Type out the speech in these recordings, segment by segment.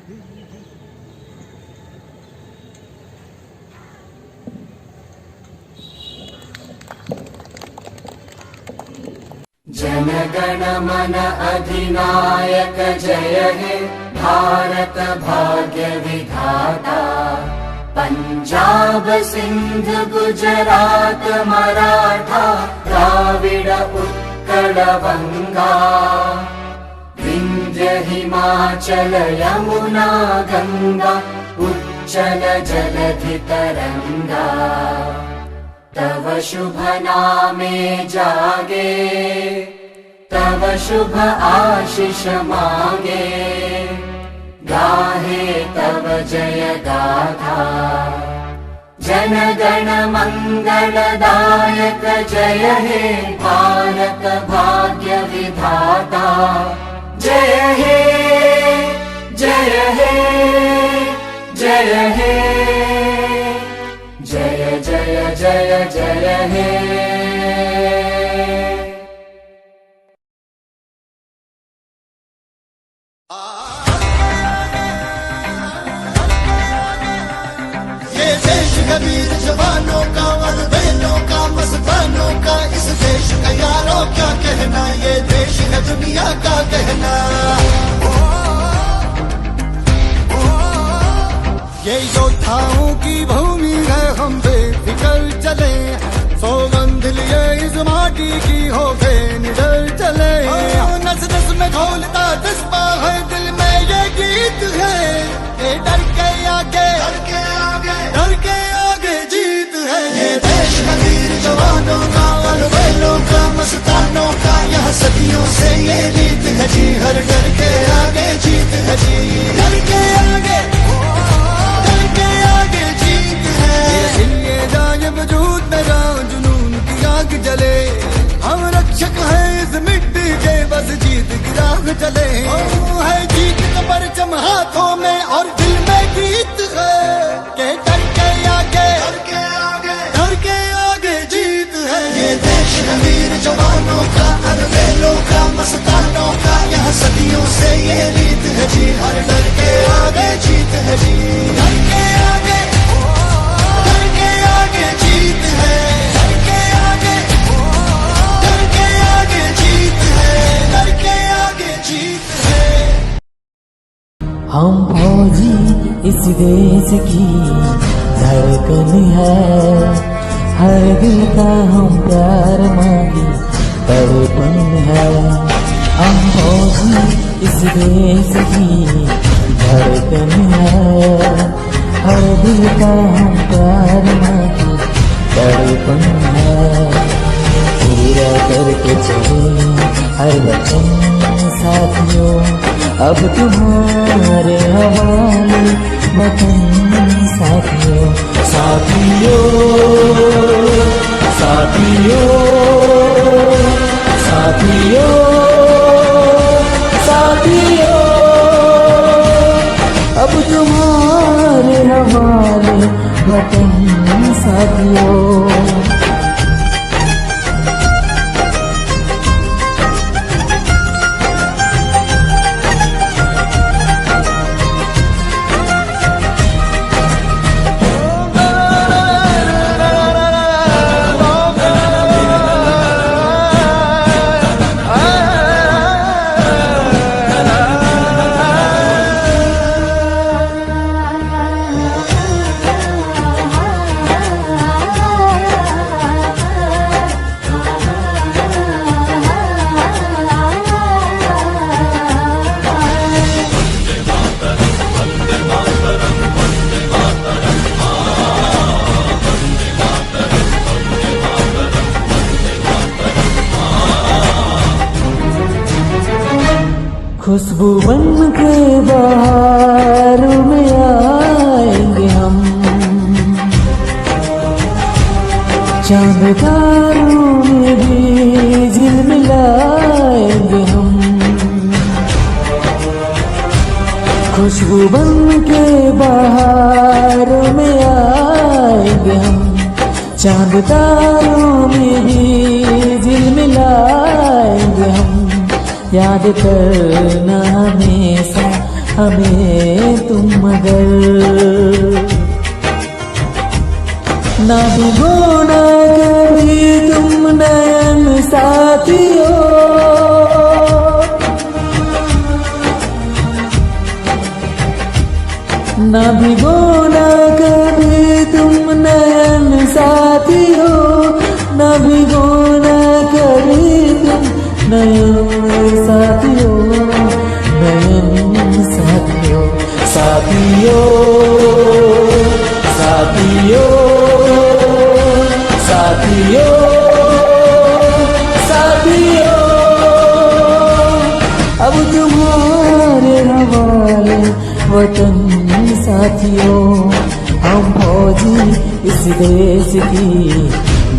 जन गण मन अधिनायक जय हे भारत भाग्य विधाता। पंजाब सिंध गुजरात मराठा द्राविड उत्कल बंगा। विंध्य हिमाचल यमुना गंगा उच्चल जलधि तरंगा। तव शुभ नामे जागे तव शुभ आशीष मांगे। गाहे तव जय गाथा जन गण मंगलदायक जय हे भारत भाग्य विधाता। जय हे जय हे जय हे जय जय जय जय हे। ये देश वीर जवानों का अलबेलों का मस्तानों का। इस देश का यारों क्या कहना, ये देश है दुनिया का कहना। ये योद्धाओं की भूमि है, हम बेफिक्र चले। सौगंध लिए इस माटी की हो के निडर चले। नस नस में घोलता जज्बा है, दिल में ये गीत है। ये डर के आगे डर के आगे डर के आगे जीत है। ये देश का वीर जवानों का अलबेलों का मस्तानों का। यह सदियों से ये रीत है जी, हर डर के आगे जीत है जी। डर के आगे वजूद मेरा जुनून की आग जले। हम रक्षक हैं इस मिट्टी के, बस जीत की राह चले। है जीत का परचम हाथों में और दिल में गीत है। के डर के आगे डर के आगे डर के आगे जीत है। ये देश है वीर जवानों का अलबेलों का मस्तानों का। यह सदियों से ये रीत है जी, हर डर के आगे जीत है जी। डर के आगे जीत है। डर के आगे जीत है। डर के आगे जीत है। हम फौजी इस देश की धड़कन है। हर दिल का हम प्यार मांगी तड़पन है। हम फौजी इस देश की धड़कन है। हर दिल का हम प्यार मांगी तड़पन है। पूरा करके चले हर वचन साथियों, अब तुम्हारे हवाले वतन साथियों। साथियों साथियों साथियों साथियों, अब तुम्हारे हवाले वतन साथियों। खुशबू बन के बाहर में आएंगे हम। चांद तारों में भी झिलमिलाएंगे हम। खुशबू बन के बाहर में आएंगे हम। चांद तारों में भी झिलमिलाएंगे हम। याद करना हमेशा हमें तुम मगर ना भिगोना कभी तुम नयन साथियों, ना भिगोना कभी तुम नयन साथियों, ना भिगोना कभी तुम नयन साथियों, नयन साथियों, साथियों, साथियों, साथियों, साथियों। अब तुम्हारे हवाले वतन साथियों, हम फौजी इस देश की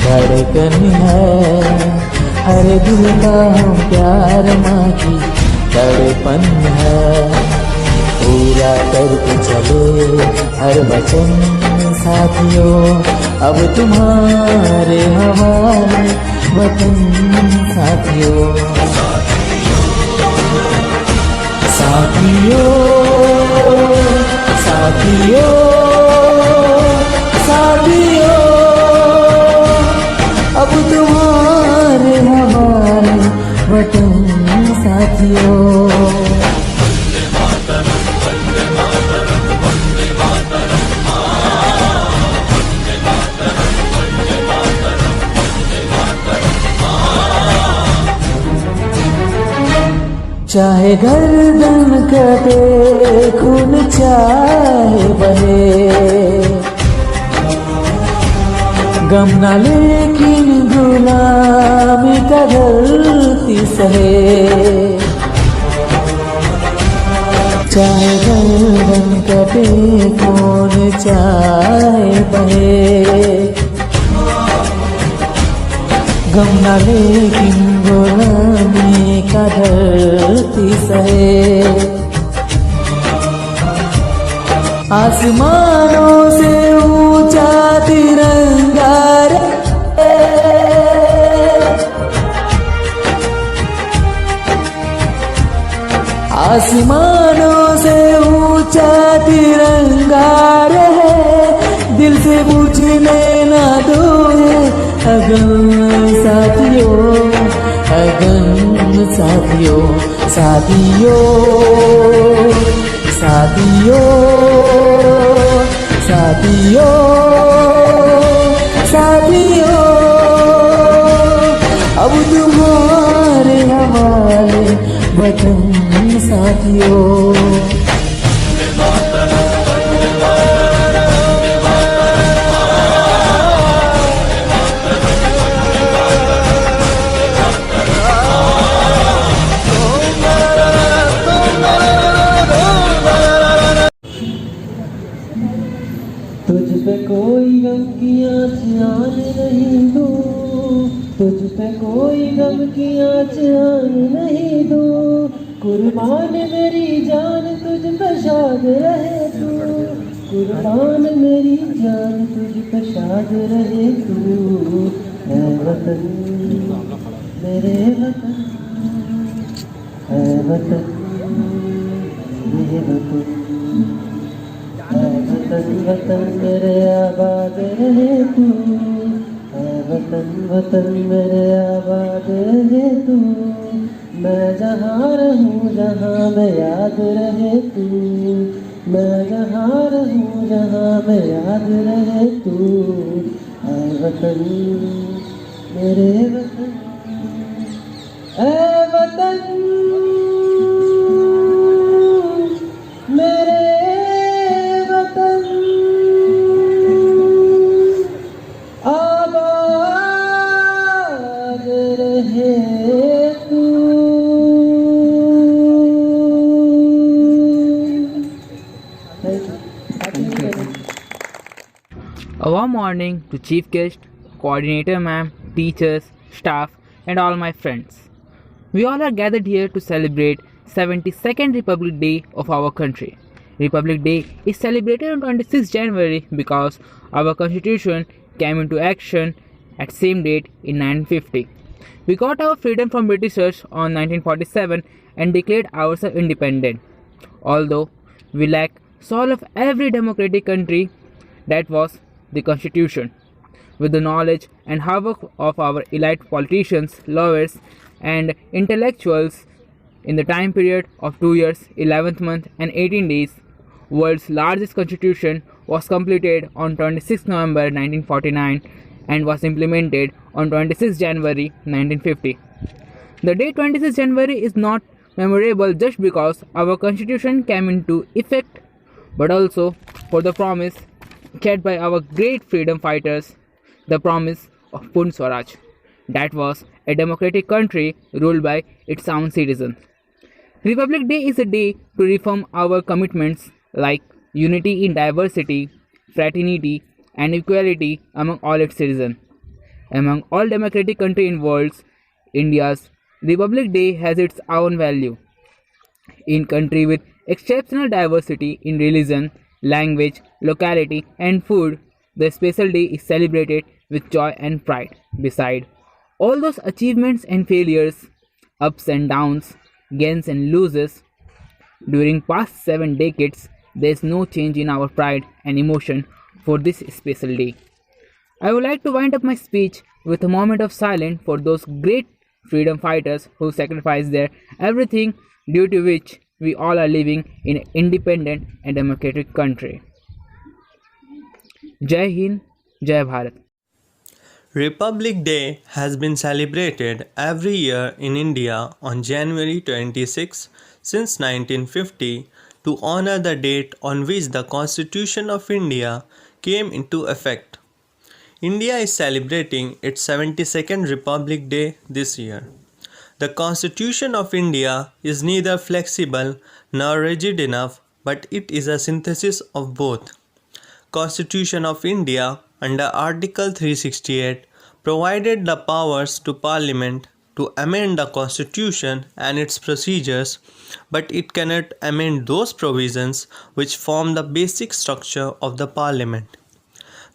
धड़कन है, हर दिल का हम प्यार माँ की तड़पन है, पूरा करके चले हर वचन साथियों, अब तुम्हारे हवाले वतन साथियों, साथियों, साथियों, साथियों, अब तुम्हारे हवाले वतन साथियों। चाहे गर्दन कटे खून चाहे बहे, गम ना लेकिन गुलामी का गलती सहे, चाहे गर्दन कटे खून चाहे बहे, गम ना लेकिन गुलामी का धरती सहे, आसमानों से ऊंचा तिरंगा रहे, आसमानों से ऊंचा तिरंगा रहे, दिल से बुझने ना दो अगन साथियों, अगन साथियों, साथियों, साथियों, साथियों, साथियों, अब तुम्हारे हवाले वतन साथियों। तुझ पे कोई गम की आँच आने नहीं दूँ, तुझ पे कोई गम की आँच आने नहीं दूँ, कुर्बान मेरी जान तुझ पे शाद रहे तू, कुर्बान मेरी जान तुझ पे शाद रहे तू, है वतन मेरे वतन, है वतन ये वतन, वतन वतन मेरे आबाद रहे तू, वतन वतन मेरे आबाद रहे तू, मैं जहाँ रहूँ जहाँ मैं याद रहे तू, मैं जहाँ रहूँ जहाँ मैं याद रहे तू, वतन मेरे वतन, वतन मेरे वतन आबाद रहे तू। A warm morning to Chief Guest, Coordinator Ma'am, teachers, staff and all my friends. We all are gathered here to celebrate 72nd Republic Day of our country. Republic Day is celebrated on 26 January because our constitution came into action at same date in 1950. We got our freedom from Britishers on 1947 and declared ourselves independent. Although we lack soul of every democratic country, that was the constitution. With the knowledge and hard work of our elite politicians, lawyers, and intellectuals in the time period of 2 years, 11th month, and 18 days, world's largest constitution was completed on 26 November 1949 and was implemented on 26 January 1950. The day 26 January is not memorable just because our constitution came into effect, but also for the promise kept by our great freedom fighters, the promise of Purn Swaraj, that was a democratic country ruled by its own citizens. Republic Day is a day to reaffirm our commitments like unity in diversity, fraternity, and equality among all its citizens. Among all democratic countries in the world, India's Republic Day has its own value. In country with exceptional diversity in religion, language, locality, and food, the special day is celebrated with joy and pride. Beside all those achievements and failures, ups and downs, gains and losses, during past 7 decades, there is no change in our pride and emotion for this special day. I would like to wind up my speech with a moment of silence for those great freedom fighters who sacrificed their everything due to which we all are living in an independent and democratic country. Jai Hind, Jai Bharat. Republic Day has been celebrated every year in India on January 26 since 1950 to honor the date on which the Constitution of India came into effect. India is celebrating its 72nd Republic Day this year. The Constitution of India is neither flexible nor rigid enough, but it is a synthesis of both. Constitution of India under Article 368 provided the powers to Parliament to amend the Constitution and its procedures, but it cannot amend those provisions which form the basic structure of the Parliament.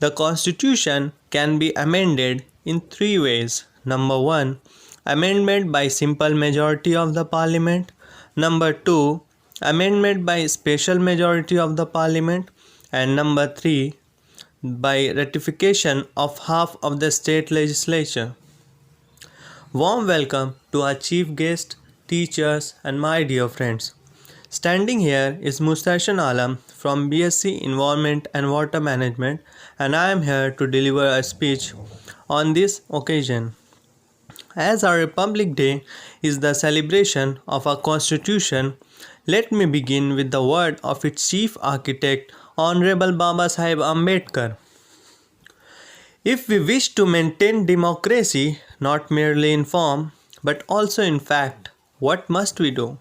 The Constitution can be amended in 3 ways. Number 1, amendment by simple majority of the Parliament. Number 2, amendment by special majority of the Parliament. And number 3, by ratification of half of the state legislature. Warm welcome to our chief guest, teachers, and my dear friends. Standing here is Mustashan Alam from BSc Environment and Water Management, and I am here to deliver a speech on this occasion. As our Republic Day is the celebration of our Constitution, let me begin with the word of its chief architect, Honorable Baba Sahib Ambedkar. If we wish to maintain democracy not merely in form but also in fact, what must we do?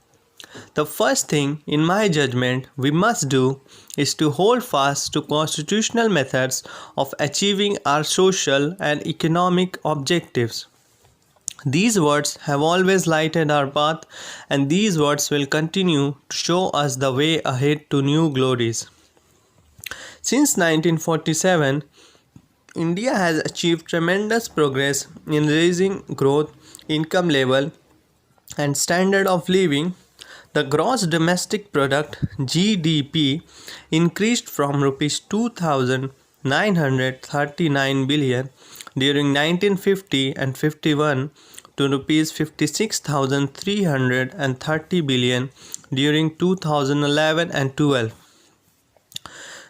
The first thing, in my judgment, we must do is to hold fast to constitutional methods of achieving our social and economic objectives. These words have always lighted our path, and these words will continue to show us the way ahead to new glories. Since 1947, India has achieved tremendous progress in raising growth, income level, and standard of living. The gross domestic product (GDP) increased from rupees 2,939 billion during 1950 and 51 to rupees 56,330 billion during 2011 and 12.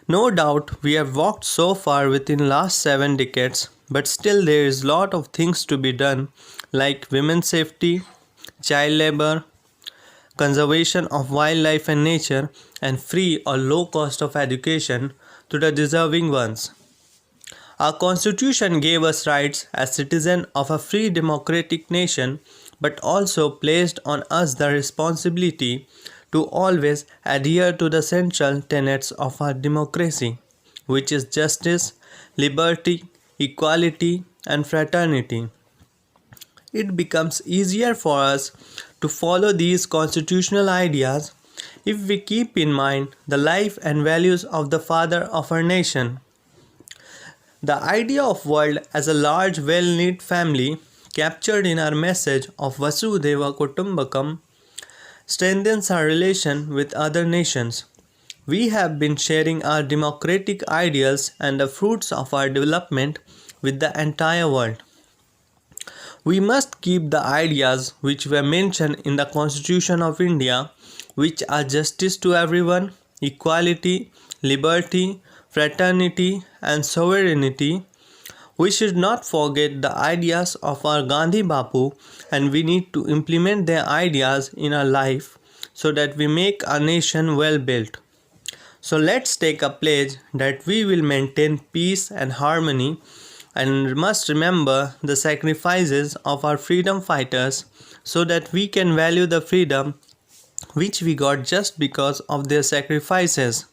No doubt we have walked so far within last 7 decades, but still there is lot of things to be done, like women's safety, child labor, conservation of wildlife and nature, and free or low cost of education to the deserving ones. Our Constitution gave us rights as citizens of a free democratic nation, but also placed on us the responsibility to always adhere to the central tenets of our democracy, which is justice, liberty, equality, and fraternity. It becomes easier for us to follow these constitutional ideas if we keep in mind the life and values of the father of our nation. The idea of world as a large well-knit family captured in our message of Vasudhaiva Kutumbakam strengthens our relation with other nations. We have been sharing our democratic ideals and the fruits of our development with the entire world. We must keep the ideas which were mentioned in the Constitution of India, which are justice to everyone, equality, liberty, fraternity, and sovereignty. We should not forget the ideas of our Gandhi Bapu, and we need to implement their ideas in our life so that we make our nation well built. So let's take a pledge that we will maintain peace and harmony and must remember the sacrifices of our freedom fighters so that we can value the freedom which we got just because of their sacrifices.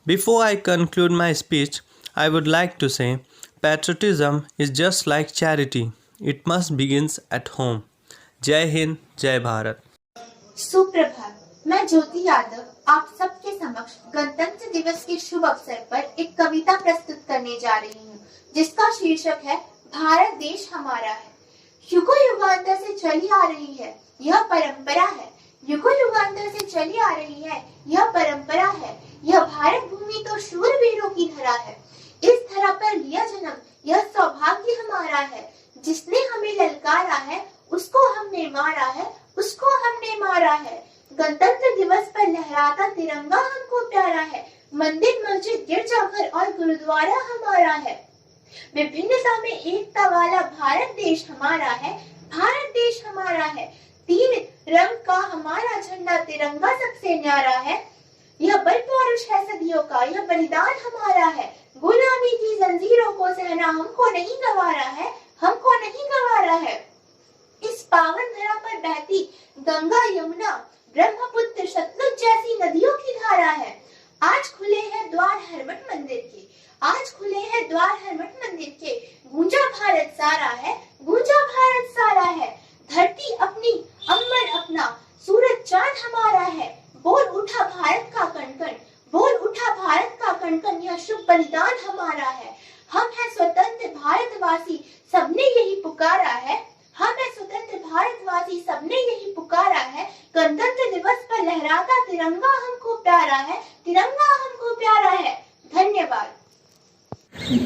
Before I conclude my speech, I would like to say patriotism is just like charity. It must begins at home. Jai Hind, Jai Bharat. सुप्रभात। मैं ज्योति यादव आप सबके समक्ष गणतंत्र दिवस के शुभ अवसर पर एक कविता प्रस्तुत करने जा रही हूँ, जिसका शीर्षक है भारत देश हमारा है। युगो युगांतर से चली आ रही है यह परंपरा है, युगो युगांतर से चली आ रही है यह परंपरा है। यह भारत भूमि तो शूरवीरों की धरा है, इस धरा पर लिया जन्म यह सौभाग्य हमारा है। जिसने हमें ललकारा है उसको हमने मारा है, उसको हमने मारा है। गणतंत्र दिवस पर लहराता तिरंगा हमको प्यारा है। मंदिर मस्जिद गिरजाघर और गुरुद्वारा हमारा है। विभिन्नता में एकता वाला भारत देश हमारा है, भारत देश हमारा है। तीन रंग का हमारा झंडा तिरंगा सबसे न्यारा है। यह बल पौरुष है सदियों का, यह बलिदान हमारा है। गुलामी की जंजीरों को सहना हमको नहीं गवारा है, हमको नहीं गवारा है। इस पावन धरा पर बहती गंगा यमुना ब्रह्मपुत्र सतलुज जैसी नदियों की धारा है। आज खुले हैं द्वार हरमठ मंदिर के, आज खुले हैं द्वार हरमठ मंदिर के। गूंजा भारत सारा है, गूंजा भारत सारा है। धरती अपनी अम्बर अपना, सूरज चांद हमारा है। बोल उठा भारत का कणकण, बोल उठा भारत का कणकण, यह शुभ बलिदान हमारा है। हम हैं स्वतंत्र भारतवासी, सबने यही पुकारा है। हम हैं स्वतंत्र भारतवासी, सबने यही पुकारा है। गणतंत्र दिवस पर लहराता तिरंगा हमको प्यारा है, तिरंगा हमको प्यारा है। धन्यवाद।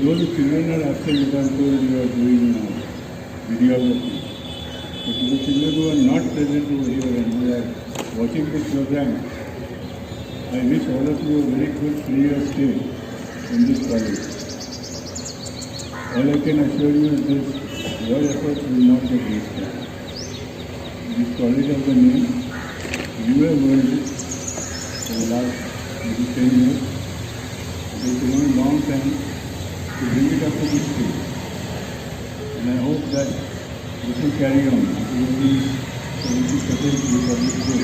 Those children are actually told you are doing videography. But to the children who are not present over here and who are watching this program, I wish all of you a very good 3-year stay in this college. All I can assure you is this, your efforts will not get wasted. This college has a name, you have earned it for the last maybe 10 years. It has taken a long time to bring it up to this stage. And I hope that this will carry on until the 72nd Republic Day.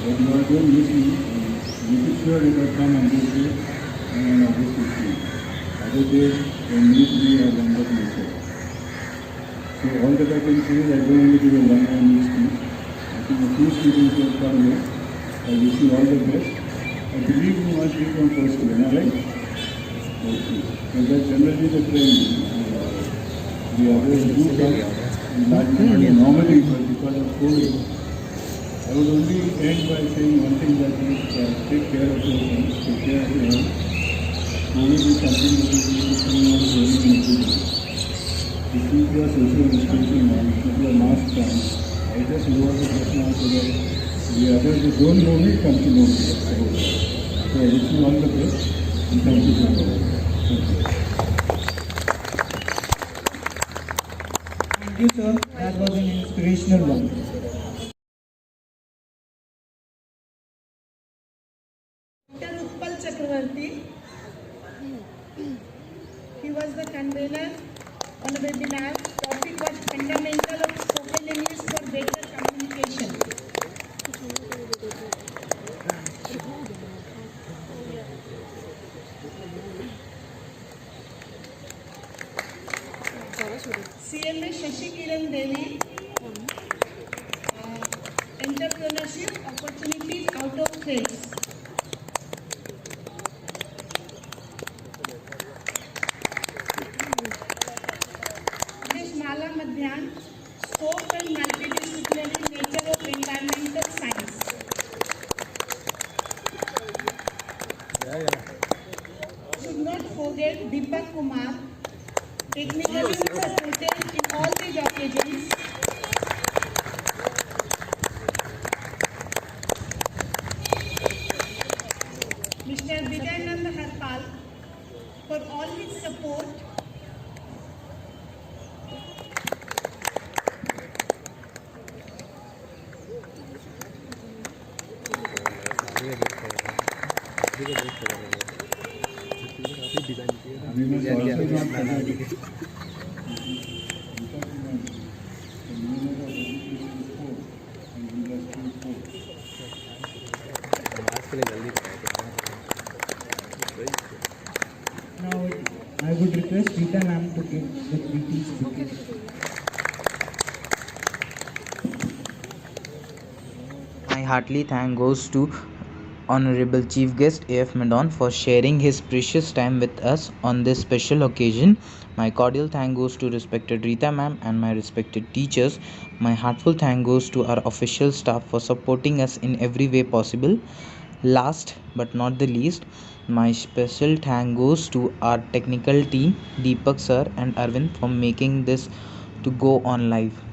But you are doing this, make it sure it will come on this day and on this 15th. Other days, when need be, I will not make it. So all that I can say is I don't want to give a long-winded speech. I think a few students will come here. I wish you all the best. I believe you must be from first year, am I right? Okay. And that's generally the trend. The others do come and largely normally, but because of COVID, I would only end by saying one thing, that is take care of yourself, take care of your health. COVID is something that is becoming very important. To keep your social distancing on, keep your mask on. I just lower the just now so that the others who don't know me come to know me. So I wish you all the best and thank you so much. Thank you. Thank you, sir. That was an inspirational one. Dr. Utpal Chakravarti. He was the convener on the webinar. Topic was fundamental of spoken English for better communication. CMA Shashi Kiran Devi. Entrepreneurship opportunities out of threats. Mala Madhyan, scope and multidisciplinary nature of environmental science. Mr. Deepak Kumar, technically supported in all these occasions. Mr. Vijayanand Harpal, for all his support. अभी मैं सौरभ से बात कर रहा हूँ। Now, I would request Rita ma'am to give the greetings speaking. My heartily thank goes to Honorable Chief Guest AF Madon for sharing his precious time with us on this special occasion. My cordial thank goes to respected Rita ma'am and my respected teachers. My heartful thank goes to our official staff for supporting us in every way possible. Last but not the least, my special thank goes to our technical team, Deepak sir and Arvind, for making this to go on live.